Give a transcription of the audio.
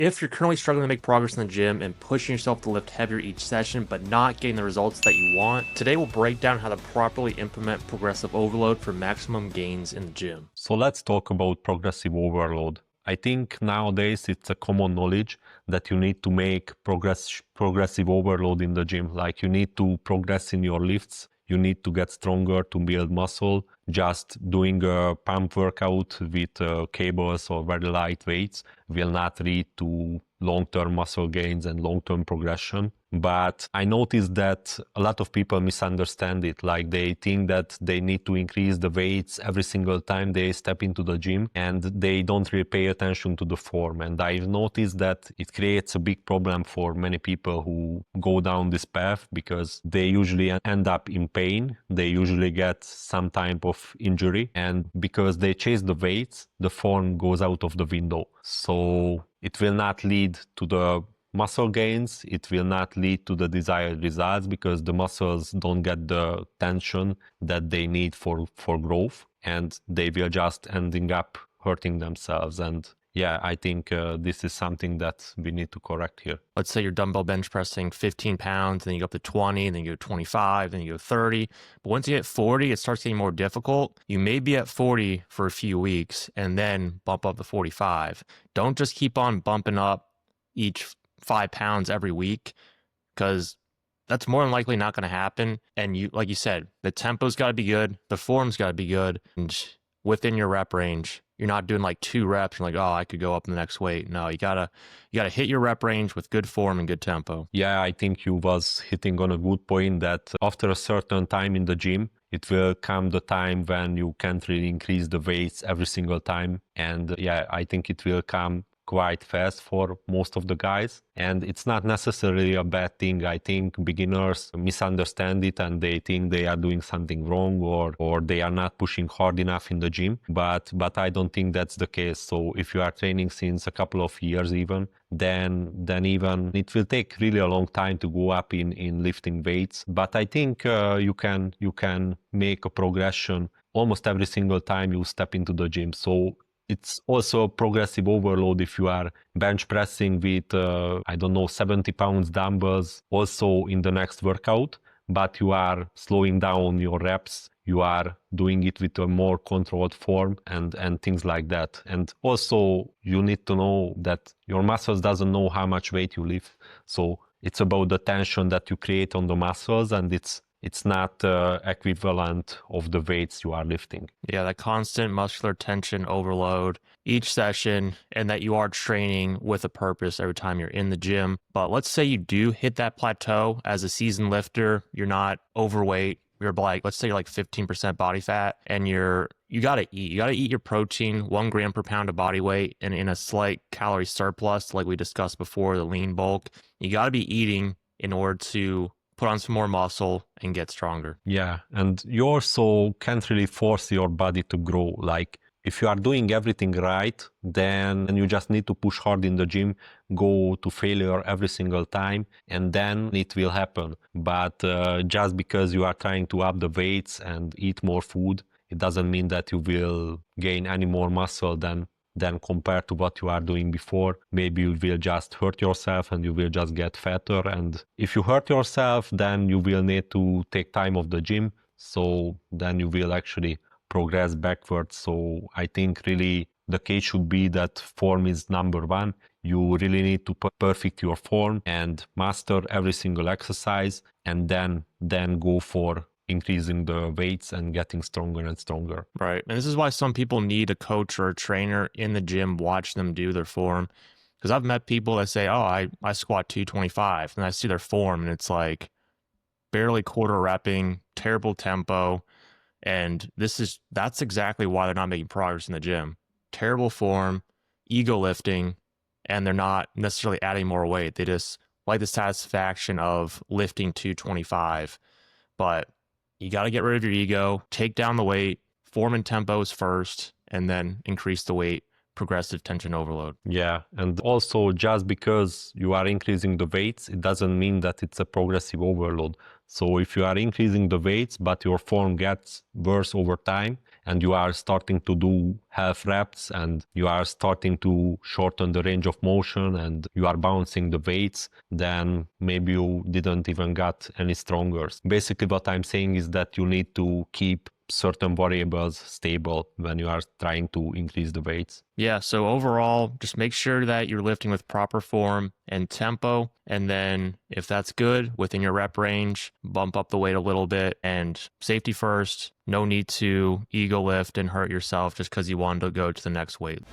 If you're currently struggling to make progress in the gym and pushing yourself to lift heavier each session but not getting the results that you want, today we'll break down how to properly implement progressive overload for maximum gains in the gym. So let's talk about progressive overload. I think nowadays it's a common knowledge that you need to make progressive overload in the gym. Like you need to progress in your lifts, you need to get stronger to build muscle. Just doing a pump workout with cables or very light weights will not lead to long-term muscle gains and long-term progression. But I noticed that a lot of people misunderstand it. Like they think that they need to increase the weights every single time they step into the gym, and they don't really pay attention to the form. And I've noticed that it creates a big problem for many people who go down this path, because they usually end up in pain. They usually get some type of injury, and because they chase the weights, the form goes out of the window. So it will not lead to the muscle gains, it will not lead to the desired results, because the muscles don't get the tension that they need for growth, and they will just ending up hurting themselves. And yeah, I think this is something that we need to correct here. Let's say you're dumbbell bench pressing 15 pounds, then you go up to 20, then you go 25, then you go 30. But once you hit 40, it starts getting more difficult. You may be at 40 for a few weeks and then bump up to 45. Don't just keep on bumping up each 5 pounds every week, because that's more than likely not going to happen. And you, like you said, the tempo's got to be good, the form's got to be good, and within your rep range. You're not doing like 2 reps and like, oh, I could go up in the next weight. No, you gotta hit your rep range with good form and good tempo. Yeah, I think you was hitting on a good point that after a certain time in the gym, it will come the time when you can't really increase the weights every single time. And yeah, I think it will come quite fast for most of the guys, and it's not necessarily a bad thing. I think beginners misunderstand it and they think they are doing something wrong, or they are not pushing hard enough in the gym, but I don't think that's the case. So if you are training since a couple of years even, then even it will take really a long time to go up in lifting weights. But I think you can make a progression almost every single time you step into the gym. So it's also progressive overload if you are bench pressing with, 70 pounds dumbbells also in the next workout, but you are slowing down your reps, you are doing it with a more controlled form and things like that. And also you need to know that your muscles doesn't know how much weight you lift. So it's about the tension that you create on the muscles, and it's not equivalent of the weights you are lifting. Yeah, that constant muscular tension overload each session, and that you are training with a purpose every time you're in the gym. But let's say you do hit that plateau as a seasoned lifter, you're not overweight, you're like, let's say you're like 15% body fat, and you gotta eat. You gotta eat your protein, 1 gram per pound of body weight, and in a slight calorie surplus, like we discussed before, the lean bulk. You gotta be eating in order to put on some more muscle and get stronger. Yeah, and you also can't really force your body to grow. Like if you are doing everything right, then you just need to push hard in the gym, go to failure every single time, and then it will happen. But just because you are trying to up the weights and eat more food, it doesn't mean that you will gain any more muscle than compared to what you are doing before. Maybe you will just hurt yourself and you will just get fatter. And if you hurt yourself, then you will need to take time off the gym. So then you will actually progress backwards. So I think really the case should be that form is number one. You really need to perfect your form and master every single exercise, and then go for increasing the weights and getting stronger and stronger. Right. And this is why some people need a coach or a trainer in the gym, watch them do their form. Because I've met people that say, oh, I squat 225, and I see their form and it's like barely quarter repping, terrible tempo. And that's exactly why they're not making progress in the gym. Terrible form, ego lifting, and they're not necessarily adding more weight. They just like the satisfaction of lifting 225. But you got to get rid of your ego, take down the weight, form and tempos first, and then increase the weight, progressive tension overload. Yeah, and also just because you are increasing the weights, it doesn't mean that it's a progressive overload. So if you are increasing the weights, but your form gets worse over time, and you are starting to do half reps and you are starting to shorten the range of motion and you are bouncing the weights, then maybe you didn't even got any stronger. Basically what I'm saying is that you need to keep certain variables stable when you are trying to increase the weights. Yeah, so overall, just make sure that you're lifting with proper form and tempo. And then if that's good within your rep range, bump up the weight a little bit. And safety first, no need to ego lift and hurt yourself just because you wanted to go to the next weight.